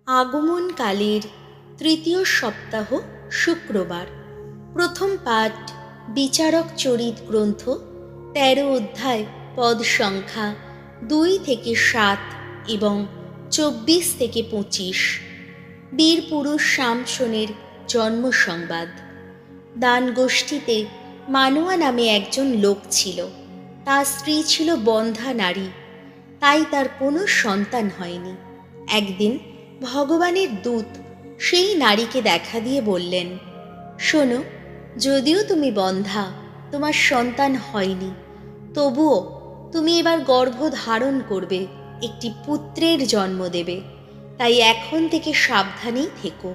আগমনকালের তৃতীয় সপ্তাহ শুক্রবার। প্রথম পাঠ বিচারক চরিত গ্রন্থ ১৩ অধ্যায় পদ সংখ্যা ২ থেকে ৭ এবং ২৪ থেকে ২৫। বীর পুরুষ শামশনের জন্ম সংবাদ। দান গোষ্ঠীতে মানোয়া নামে একজন লোক ছিল। তার স্ত্রী ছিল বন্ধ্যা নারী, তাই তার কোনো সন্তান হয়নি। একদিন ভগবানের দূত সেই নারীকে দেখা দিয়ে বললেন, শোনো, যদিও তুমি বন্ধ্যা, তোমার সন্তান হয়নি, তবুও তুমি এবার গর্ভ ধারণ করবে, একটি পুত্রের জন্ম দেবে। তাই এখন থেকে সাবধানেই থেকো।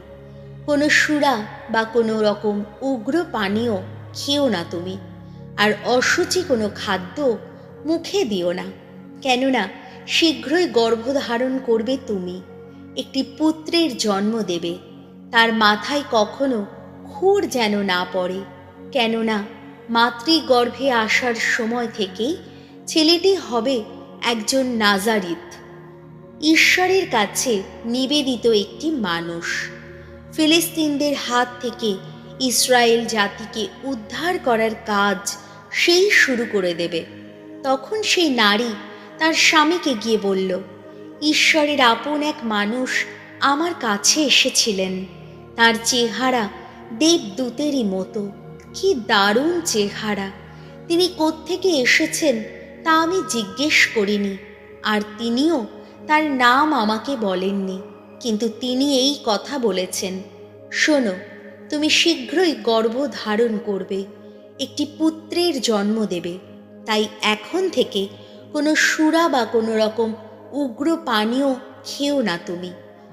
কোনো সুরা বা কোনো রকম উগ্র পানীয় খেও না তুমি, আর অশুচি কোনো খাদ্য মুখে দিও না, কেননা শীঘ্রই গর্ভধারণ করবে তুমি, একটি পুত্রের জন্ম দেবে। তার মাথায় কখনো খুর যেন না পড়ে, কেননা মাতৃগর্ভে আসার সময় থেকেই ছেলেটি হবে একজন নাজারিত, ঈশ্বরের কাছে নিবেদিত একটি মানুষ। ফিলিস্তিনদের হাত থেকে ইসরায়েল জাতিকে উদ্ধার করার কাজ সেই শুরু করে দেবে। তখন সেই নারী তার স্বামীকে গিয়ে বলল, ঈশ্বরের আপন এক মানুষ আমার কাছে এসেছিলেন। তার চেহারা দেবদূতেরই মতো, কি দারুণ চেহারা! তিনি কোত্থেকে এসেছেন তা আমি জিজ্ঞেস করিনি, আর তিনিও তার নাম আমাকে বলেননি, কিন্তু তিনি এই কথা বলেছেন, শোনো, তুমি শীঘ্রই গর্ভ ধারণ করবে, একটি পুত্রের জন্ম দেবে। তাই এখন থেকে কোনো সুরা বা কোনো রকম উগ্র পানীয় খেও না তুমি,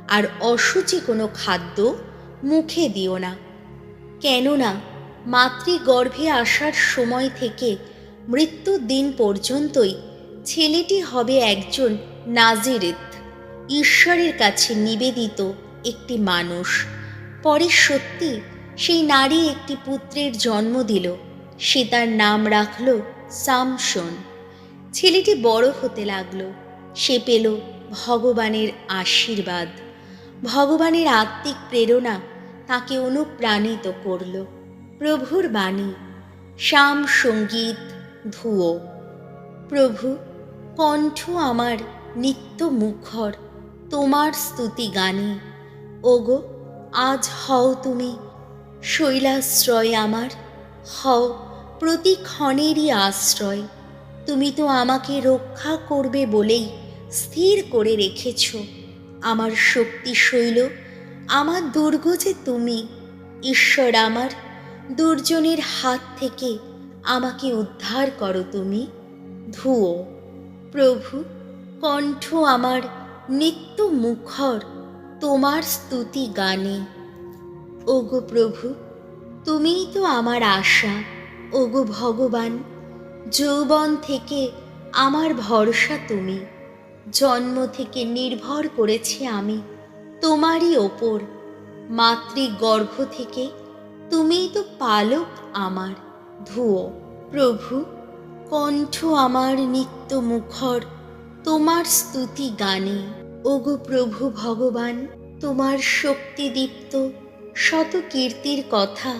আর অশুচি কোনো খাদ্য মুখে দিও না, কেননা মাতৃগর্ভে আসার সময় থেকে মৃত্যুর দিন পর্যন্তই ছেলেটি হবে একজন নাজিরিত, ঈশ্বরের কাছে নিবেদিত একটি মানুষ। পরে সত্যি সেই নারী একটি পুত্রের জন্ম দিল। সে তার নাম রাখল শামশন। ছেলেটি বড় হতে লাগলো। সে পেল ভগবানের আশীর্বাদ। ভগবানের আত্মিক প্রেরণা তাকে অনুপ্রাণিত করল। প্রভুর বাণী, শাম সঙ্গীত ধুয়ো। প্রভু, কণ্ঠ আমার নিত্য মুখর তোমার স্তুতি গানে। ওগো, আজ হও তুমি শৈলাশ্রয় আমার, হও প্রতি ক্ষণেরই আশ্রয়। তুমি তো আমাকে রক্ষা করবে বলেই স্থির করে রেখেছ। আমার শক্তি শৈল, আমার দুর্গ যে তুমি। ঈশ্বর আমার, দুর্জনের হাত থেকে আমাকে উদ্ধার করো তুমি। ধুয়ো। প্রভু, কণ্ঠ আমার নিত্য মুখর তোমার স্তুতি গানে। ওগো প্রভু, তুমিই তো আমার আশা। ওগো ভগবান, যৌবন থেকে আমার ভরসা তুমি। জন্ম থেকে নির্ভর করেছি আমি তোমারই ওপর। মাতৃগর্ভ থেকে তুমিই তো পালক আমার। ধুয়ো। প্রভু, কণ্ঠ আমার নিত্য মুখর তোমার স্তুতি গানে। ওগো প্রভু ভগবান, তোমার শক্তিদীপ্ত শত কীর্তির কথা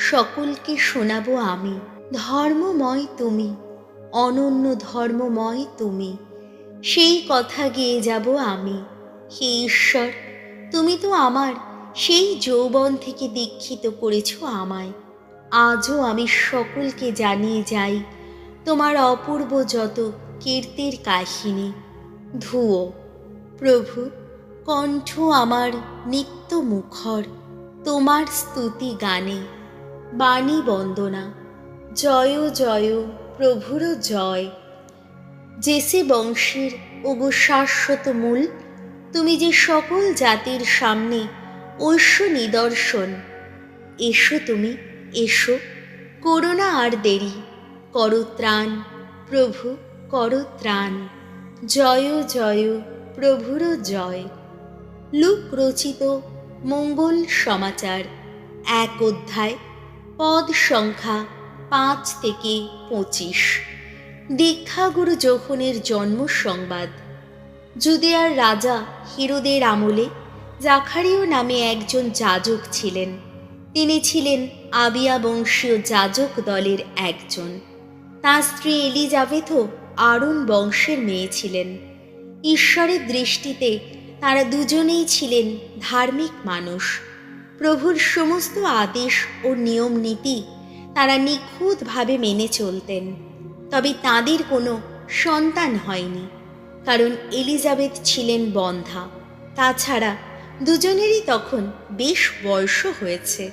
সকলকে শোনাবো আমি। ধর্মময় তুমি, অনন্য ধর্মময় তুমি, সেই কথা গেয়ে যাব আমি। হে ঈশ্বর, তুমি তো আমার সেই যৌবন থেকে দীক্ষিত করেছ আমায়। আজও আমি সকলকে জানিয়ে যাই তোমার অপূর্ব যত কীর্তির কাহিনী। ধুয়ো। প্রভু, কণ্ঠ আমার নিত্য মুখর তোমার স্তুতি গানে। বাণী বন্দনা। জয় জয় প্রভুর জয়। জেসে বংশের ওগো শাশ্বত মূল, তুমি যে সকল জাতির সামনে ঐশ্য নিদর্শন। এসো তুমি, এসো, করো না আর দেরি, করো ত্রাণ প্রভু, করো ত্রাণ। জয় জয় প্রভুর জয়। লুক রচিত মঙ্গল সমাচার ১ অধ্যায় পদ সংখ্যা ৫ থেকে ২৫। দীক্ষাগুরু যোহনের জন্ম সংবাদ। জুদেয়ার রাজা হেরোদের আমলে জাকারিয় নামে একজন যাজক ছিলেন। তিনি ছিলেন আবিয়া বংশীয় যাজক দলের একজন। তাঁর স্ত্রী এলিজাবেথও আরন বংশের মেয়ে ছিলেন। ঈশ্বরের দৃষ্টিতে তারা দুজনেই ছিলেন ধার্মিক মানুষ। প্রভুর সমস্ত আদেশ ও নিয়ম নীতি তারা নিখুঁতভাবে মেনে চলতেন। তবে তাদের কোনো সন্তান হয়নি, কারণ এলিজাবেথ ছিলেন বন্ধ্যা। তাছাড়া দুজনেরই তখন বেশ বয়সও হয়েছে।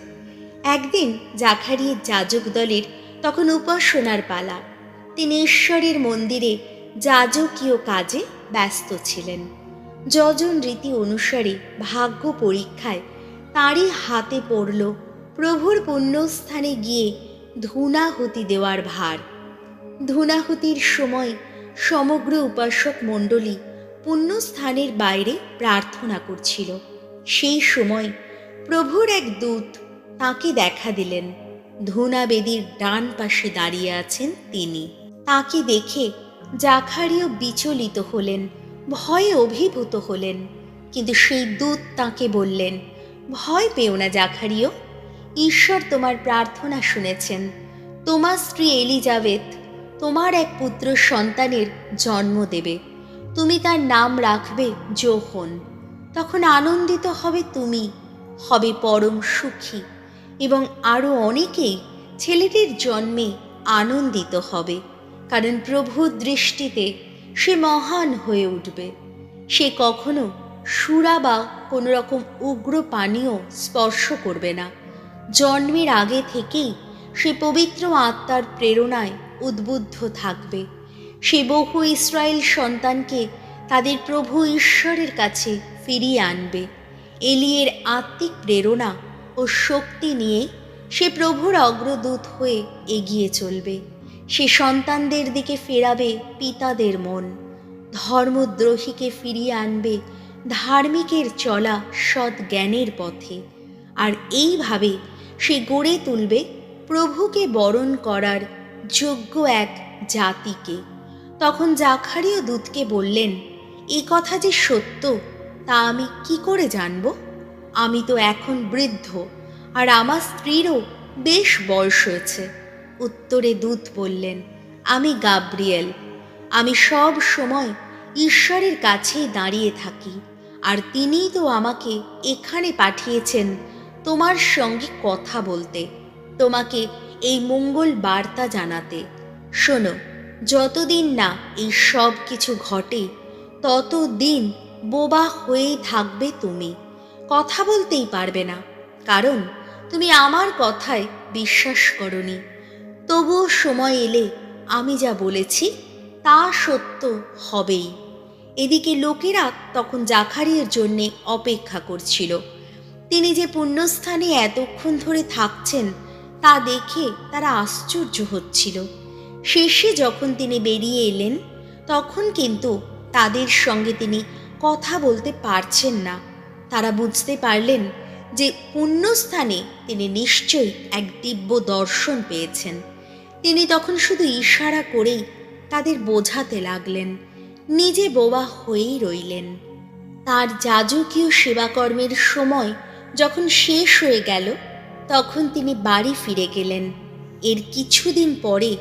একদিন জাকারিয়ার যাজক দলের তখন উপাসনার পালা। তিনি ঈশ্বরের মন্দিরে যাজকীয় কাজে ব্যস্ত ছিলেন। যজন রীতি অনুসারে ভাগ্য পরীক্ষায় তাঁরই হাতে পড়ল প্রভুর পুণ্যস্থানে গিয়ে ধূনাহুতি দেওয়ার ভার। ধূনাহুতির সময় সমগ্র উপাসক মণ্ডলী পুণ্যস্থানের বাইরে প্রার্থনা করছিল। সেই সময় প্রভুর এক দূত তাঁকে দেখা দিলেন। ধূনা বেদির ডান পাশে দাঁড়িয়ে আছেন তিনি। তাঁকে দেখে জাকারিয়া বিচলিত হলেন, ভয়ে অভিভূত হলেন। কিন্তু সেই দূত তাঁকে বললেন, ভয় পেও না জাকারিয়া, ঈশ্বর তোমার প্রার্থনা শুনেছেন। তোমার স্ত্রী এলিজাবেথ তোমার এক পুত্র সন্তানের জন্ম দেবে। তুমি তার নাম রাখবে যোহন। তখন আনন্দিত হবে তুমি, হবে পরম সুখী, এবং আরও অনেকেই ছেলেটির জন্মে আনন্দিত হবে, কারণ প্রভুর দৃষ্টিতে সে মহান হয়ে উঠবে। সে কখনো সুরা বা কোনো রকম উগ্র পানীয় স্পর্শ করবে না। জন্মের আগে থেকেই সে পবিত্র আত্মার প্রেরণায় উদ্বুদ্ধ থাকবে। সে বহু ইসরায়েল সন্তানকে তাদের প্রভু ঈশ্বরের কাছে ফিরিয়ে আনবে। এলিয়ের আত্মিক প্রেরণা ও শক্তি নিয়ে সে প্রভুর অগ্রদূত হয়ে এগিয়ে চলবে। সে সন্তানদের দিকে ফেরাবে পিতাদের মন, ধর্মদ্রোহীকে ফিরিয়ে আনবে ধার্মিকের চলা সৎ জ্ঞানের পথে। আর এইভাবে সে গড়ে তুলবে প্রভুকে বরণ করার যোগ্য এক জাতিকে। তখন জাকারিয়া দূতকে বললেন, এ কথা যে সত্য তা আমি কি করে জানব? আমি তো এখন বৃদ্ধ, আর আমার স্ত্রীরও বেশ বয়স হয়েছে। উত্তরে দূত বললেন, আমি গাব্রিয়েল। আমি সব সময় ঈশ্বরের কাছেই দাঁড়িয়ে থাকি, আর তিনিই তো আমাকে এখানে পাঠিয়েছেন তোমার সঙ্গে কথা বলতে, তোমাকে এই মঙ্গল বার্তা জানাতে। শোনো, যতদিন না এই সব কিছু ঘটে ততদিন বোবা হয়েই থাকবে। তুমি কথা বলতেই পারবে না, কারণ তুমি আমার কথায় বিশ্বাস করনি। তবুও সময় এলে আমি যা বলেছি তা সত্য হবেই। এদিকে লোকেরা তখন জাকারিয়ার জন্যে অপেক্ষা করছিল। তিনি যে পুণ্যস্থানে এতক্ষণ ধরে থাকছেন তা দেখে তারা আশ্চর্য হচ্ছিল। শেষে যখন তিনি বেরিয়ে এলেন, তখন কিন্তু তাদের সঙ্গে তিনি কথা বলতে পারছেন না। তারা বুঝতে পারলেন যে পুণ্যস্থানে তিনি নিশ্চয়ই এক দিব্য দর্শন পেয়েছেন। তিনি তখন শুধু ইশারা করেই তাদের বোঝাতে লাগলেন, নিজে বোবা হয়েই রইলেন। তার যাজকীয় সেবাকর্মের সময় যখন শেষ হয়ে গেল, তখন তিনি বাড়ি ফিরে গেলেন। এর কিছুদিন পরে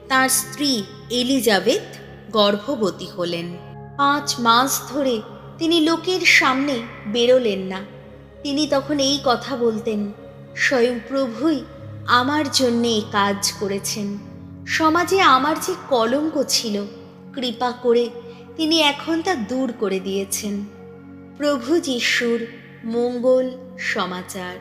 তার স্ত্রী এলিজাবেথ গর্ভবতী হলেন। 5 মাস ধরে তিনি লোকের সামনে বেরোলেন না। তিনি তখন এই কথা বলতেন, স্বয়ং প্রভুই আমার জন্যে এই কাজ করেছেন। সমাজে আমার যে কলঙ্ক ছিল, কৃপা করে তিনি এখন তা দূর করে দিয়েছেন। প্রভু যিশুর মঙ্গল সমাচার।